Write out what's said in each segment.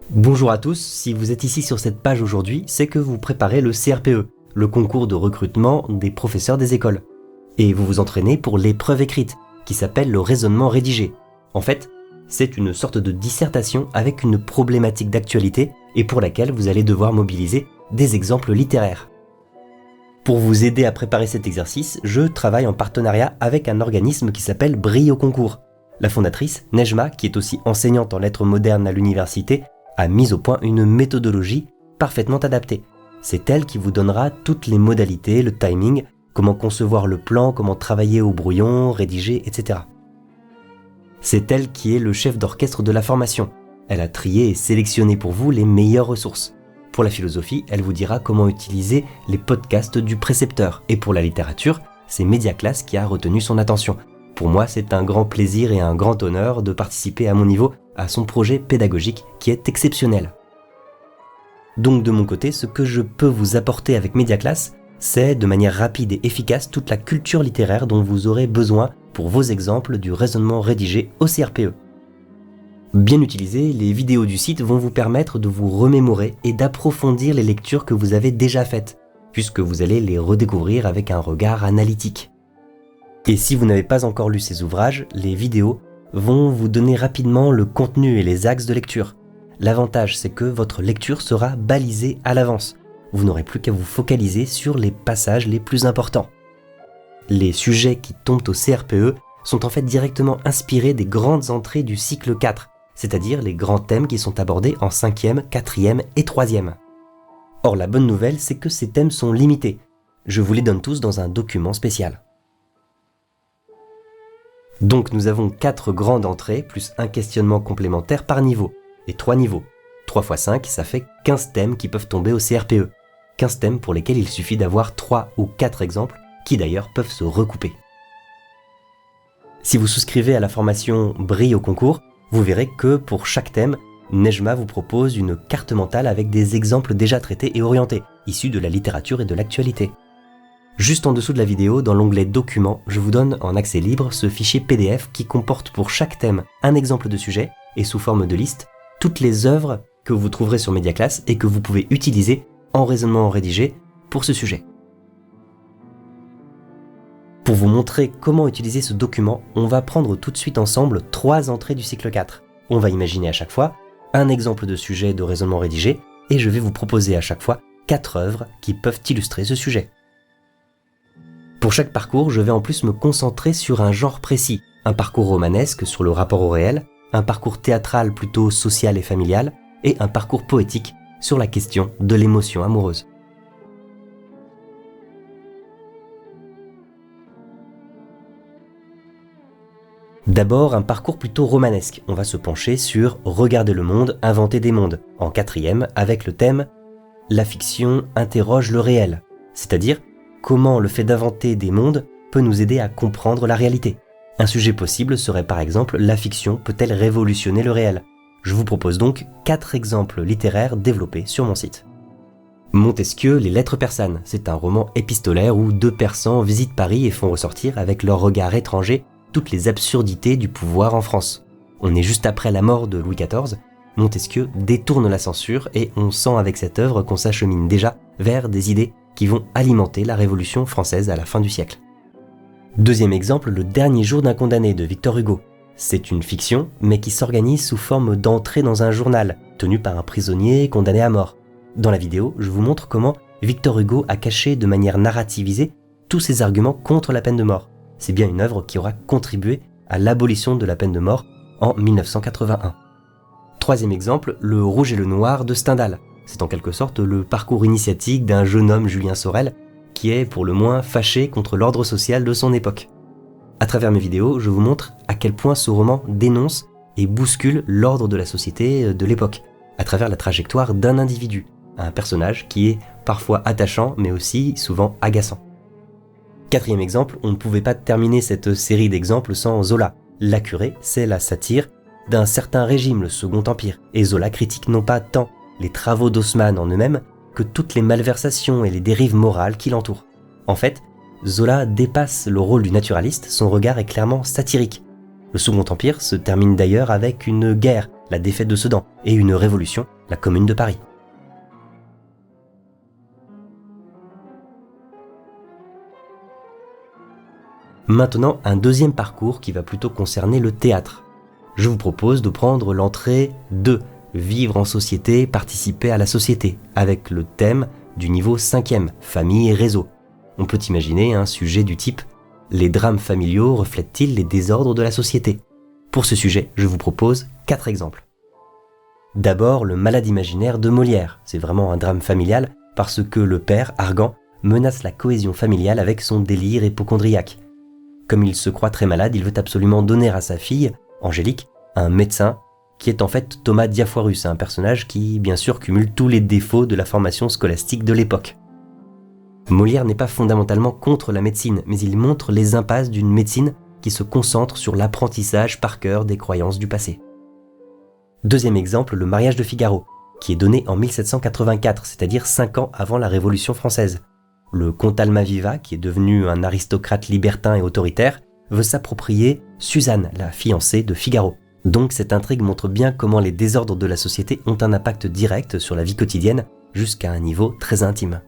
Bonjour à tous, si vous êtes ici sur cette page aujourd'hui, c'est que vous préparez le CRPE, le concours de recrutement des professeurs des écoles. Et vous vous entraînez pour l'épreuve écrite, qui s'appelle le raisonnement rédigé. En fait, c'est une sorte de dissertation avec une problématique d'actualité et pour laquelle vous allez devoir mobiliser des exemples littéraires. Pour vous aider à préparer cet exercice, je travaille en partenariat avec un organisme qui s'appelle Brille au concours. La fondatrice, Nejma, qui est aussi enseignante en lettres modernes à l'université, a mis au point une méthodologie parfaitement adaptée. C'est elle qui vous donnera toutes les modalités, le timing, comment concevoir le plan, comment travailler au brouillon, rédiger, etc. C'est elle qui est le chef d'orchestre de la formation. Elle a trié et sélectionné pour vous les meilleures ressources. Pour la philosophie, elle vous dira comment utiliser les podcasts du précepteur. Et pour la littérature, c'est Mediaclass qui a retenu son attention. Pour moi, c'est un grand plaisir et un grand honneur de participer à mon niveau à son projet pédagogique qui est exceptionnel. Donc de mon côté, ce que je peux vous apporter avec Mediaclass, c'est de manière rapide et efficace toute la culture littéraire dont vous aurez besoin pour vos exemples du raisonnement rédigé au CRPE. Bien utilisées, les vidéos du site vont vous permettre de vous remémorer et d'approfondir les lectures que vous avez déjà faites, puisque vous allez les redécouvrir avec un regard analytique. Et si vous n'avez pas encore lu ces ouvrages, les vidéos vont vous donner rapidement le contenu et les axes de lecture. L'avantage, c'est que votre lecture sera balisée à l'avance. Vous n'aurez plus qu'à vous focaliser sur les passages les plus importants. Les sujets qui tombent au CRPE sont en fait directement inspirés des grandes entrées du cycle 4, c'est-à-dire les grands thèmes qui sont abordés en 5e, 4e et 3e. Or, la bonne nouvelle, c'est que ces thèmes sont limités. Je vous les donne tous dans un document spécial. Donc nous avons 4 grandes entrées, plus un questionnement complémentaire par niveau, et 3 niveaux. 3 x 5, ça fait 15 thèmes qui peuvent tomber au CRPE. 15 thèmes pour lesquels il suffit d'avoir 3 ou 4 exemples, qui d'ailleurs peuvent se recouper. Si vous souscrivez à la formation Brille au concours, vous verrez que pour chaque thème, Nejma vous propose une carte mentale avec des exemples déjà traités et orientés, issus de la littérature et de l'actualité. Juste en dessous de la vidéo, dans l'onglet Documents, je vous donne en accès libre ce fichier PDF qui comporte pour chaque thème un exemple de sujet et sous forme de liste, toutes les œuvres que vous trouverez sur Mediaclass et que vous pouvez utiliser en raisonnement rédigé pour ce sujet. Pour vous montrer comment utiliser ce document, on va prendre tout de suite ensemble 3 entrées du cycle 4. On va imaginer à chaque fois un exemple de sujet de raisonnement rédigé et je vais vous proposer à chaque fois 4 œuvres qui peuvent illustrer ce sujet. Pour chaque parcours, je vais en plus me concentrer sur un genre précis, un parcours romanesque sur le rapport au réel, un parcours théâtral plutôt social et familial, et un parcours poétique sur la question de l'émotion amoureuse. D'abord, un parcours plutôt romanesque. On va se pencher sur « Regarder le monde, inventer des mondes » en 4e avec le thème « La fiction interroge le réel », c'est-à-dire comment le fait d'inventer des mondes peut nous aider à comprendre la réalité. Un sujet possible serait par exemple « La fiction peut-elle révolutionner le réel ?» Je vous propose donc 4 exemples littéraires développés sur mon site. Montesquieu, Les Lettres persanes. C'est un roman épistolaire où 2 persans visitent Paris et font ressortir avec leur regard étranger toutes les absurdités du pouvoir en France. On est juste après la mort de Louis XIV. Montesquieu détourne la censure et on sent avec cette œuvre qu'on s'achemine déjà vers des idées qui vont alimenter la Révolution française à la fin du siècle. Deuxième exemple, Le dernier jour d'un condamné de Victor Hugo. C'est une fiction, mais qui s'organise sous forme d'entrée dans un journal, tenu par un prisonnier condamné à mort. Dans la vidéo, je vous montre comment Victor Hugo a caché de manière narrativisée tous ses arguments contre la peine de mort. C'est bien une œuvre qui aura contribué à l'abolition de la peine de mort en 1981. Troisième exemple, Le Rouge et le Noir de Stendhal. C'est en quelque sorte le parcours initiatique d'un jeune homme, Julien Sorel, qui est pour le moins fâché contre l'ordre social de son époque. À travers mes vidéos, je vous montre à quel point ce roman dénonce et bouscule l'ordre de la société de l'époque, à travers la trajectoire d'un individu, un personnage qui est parfois attachant mais aussi souvent agaçant. Quatrième exemple, on ne pouvait pas terminer cette série d'exemples sans Zola. La Curée, c'est la satire d'un certain régime, le Second Empire, et Zola critique non pas tant les travaux d'Haussmann en eux-mêmes que toutes les malversations et les dérives morales qui l'entourent. En fait, Zola dépasse le rôle du naturaliste, son regard est clairement satirique. Le Second Empire se termine d'ailleurs avec une guerre, la défaite de Sedan, et une révolution la Commune de Paris. Maintenant, un deuxième parcours qui va plutôt concerner le théâtre. Je vous propose de prendre l'entrée 2, vivre en société, participer à la société, avec le thème du niveau 5e, famille et réseau. On peut imaginer un sujet du type « Les drames familiaux reflètent-ils les désordres de la société ?» Pour ce sujet, je vous propose 4 exemples. D'abord, le malade imaginaire de Molière. C'est vraiment un drame familial parce que le père, Argan, menace la cohésion familiale avec son délire hypocondriaque. Comme il se croit très malade, il veut absolument donner à sa fille, Angélique, un médecin qui est en fait Thomas Diafoirus, un personnage qui, bien sûr, cumule tous les défauts de la formation scolastique de l'époque. Molière n'est pas fondamentalement contre la médecine, mais il montre les impasses d'une médecine qui se concentre sur l'apprentissage par cœur des croyances du passé. Deuxième exemple, le mariage de Figaro, qui est donné en 1784, c'est-à-dire 5 ans avant la Révolution française. Le comte Almaviva, qui est devenu un aristocrate libertin et autoritaire, veut s'approprier Suzanne, la fiancée de Figaro. Donc cette intrigue montre bien comment les désordres de la société ont un impact direct sur la vie quotidienne, jusqu'à un niveau très intime.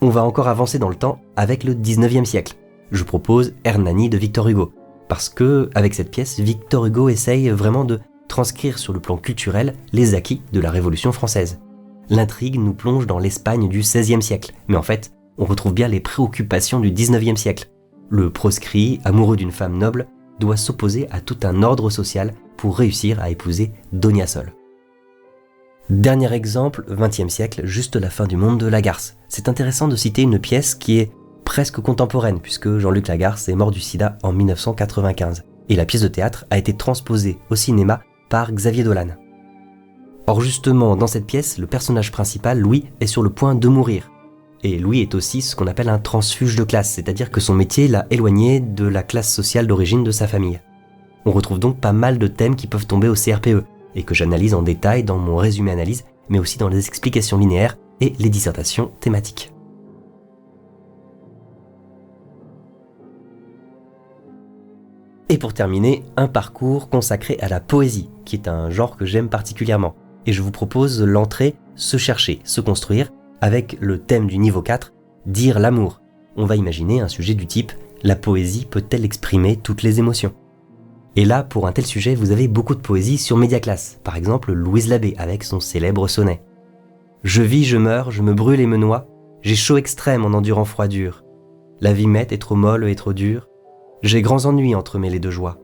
On va encore avancer dans le temps avec le 19e siècle. Je propose Hernani de Victor Hugo, parce que, avec cette pièce, Victor Hugo essaye vraiment de transcrire sur le plan culturel les acquis de la Révolution française. L'intrigue nous plonge dans l'Espagne du XVIe siècle, mais en fait, on retrouve bien les préoccupations du XIXe siècle. Le proscrit, amoureux d'une femme noble, doit s'opposer à tout un ordre social pour réussir à épouser Donia Sol. Dernier exemple, XXe siècle, juste la fin du monde de Lagarce. C'est intéressant de citer une pièce qui est presque contemporaine, puisque Jean-Luc Lagarce est mort du sida en 1995, et la pièce de théâtre a été transposée au cinéma par Xavier Dolan. Or justement, dans cette pièce, le personnage principal, Louis, est sur le point de mourir. Et Louis est aussi ce qu'on appelle un transfuge de classe, c'est-à-dire que son métier l'a éloigné de la classe sociale d'origine de sa famille. On retrouve donc pas mal de thèmes qui peuvent tomber au CRPE, et que j'analyse en détail dans mon résumé analyse, mais aussi dans les explications linéaires et les dissertations thématiques. Et pour terminer, un parcours consacré à la poésie, qui est un genre que j'aime particulièrement. Et je vous propose l'entrée Se chercher, se construire, avec le thème du niveau 4, Dire l'amour. On va imaginer un sujet du type La poésie peut-elle exprimer toutes les émotions ? Et là, pour un tel sujet, vous avez beaucoup de poésie sur Mediaclass, par exemple Louise Labbé avec son célèbre sonnet. Je vis, je meurs, je me brûle et me noie, j'ai chaud extrême en endurant froid dur. La vie m'est est trop molle et trop dure, j'ai grands ennuis entremêlés de joie.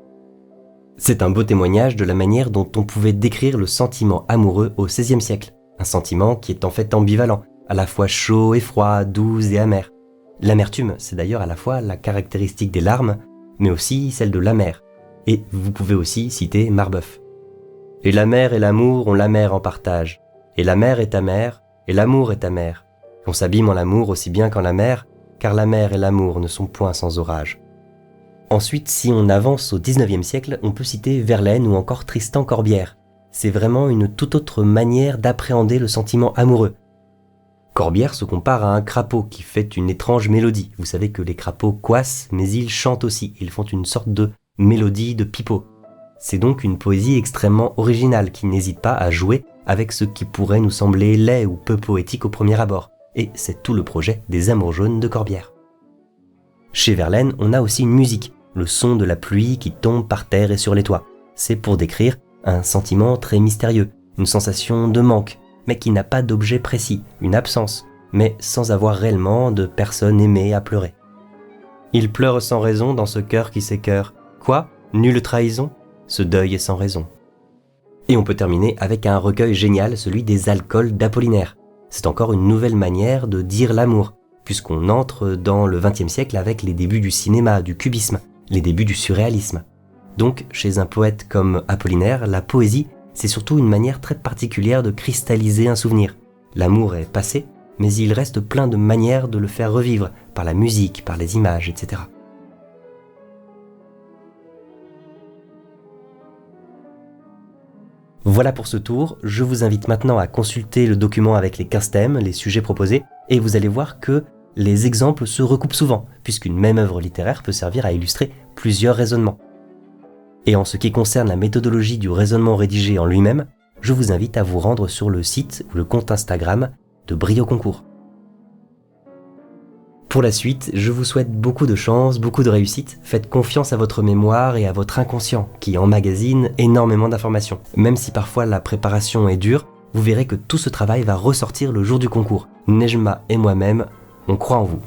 C'est un beau témoignage de la manière dont on pouvait décrire le sentiment amoureux au XVIe siècle. Un sentiment qui est en fait ambivalent, à la fois chaud et froid, doux et amer. L'amertume, c'est d'ailleurs à la fois la caractéristique des larmes, mais aussi celle de l'amer. Et vous pouvez aussi citer Marbeuf. Et la mer et l'amour ont l'amer en partage. Et la mer est amère, et l'amour est amer. On s'abîme en l'amour aussi bien qu'en la mer, car la mer et l'amour ne sont point sans orage. Ensuite, si on avance au XIXe siècle, on peut citer Verlaine ou encore Tristan Corbière. C'est vraiment une toute autre manière d'appréhender le sentiment amoureux. Corbière se compare à un crapaud qui fait une étrange mélodie. Vous savez que les crapauds coassent, mais ils chantent aussi. Ils font une sorte de mélodie de pipeau. C'est donc une poésie extrêmement originale qui n'hésite pas à jouer avec ce qui pourrait nous sembler laid ou peu poétique au premier abord. Et c'est tout le projet des Amours jaunes de Corbière. Chez Verlaine, on a aussi une musique, le son de la pluie qui tombe par terre et sur les toits. C'est pour décrire un sentiment très mystérieux, une sensation de manque, mais qui n'a pas d'objet précis, une absence, mais sans avoir réellement de personne aimée à pleurer. Il pleure sans raison dans ce cœur qui s'écœure. Quoi ? Nulle trahison ? Ce deuil est sans raison. Et on peut terminer avec un recueil génial, celui des Alcools d'Apollinaire. C'est encore une nouvelle manière de dire l'amour, puisqu'on entre dans le XXe siècle avec les débuts du cinéma, du cubisme, les débuts du surréalisme. Donc, chez un poète comme Apollinaire, la poésie, c'est surtout une manière très particulière de cristalliser un souvenir. L'amour est passé, mais il reste plein de manières de le faire revivre, par la musique, par les images, etc. Voilà pour ce tour, je vous invite maintenant à consulter le document avec les 15 thèmes, les sujets proposés, et vous allez voir que les exemples se recoupent souvent, puisqu'une même œuvre littéraire peut servir à illustrer plusieurs raisonnements. Et en ce qui concerne la méthodologie du raisonnement rédigé en lui-même, je vous invite à vous rendre sur le site ou le compte Instagram de Brio Concours. Pour la suite, je vous souhaite beaucoup de chance, beaucoup de réussite. Faites confiance à votre mémoire et à votre inconscient qui emmagasine énormément d'informations. Même si parfois la préparation est dure, vous verrez que tout ce travail va ressortir le jour du concours. Nejma et moi-même, on croit en vous.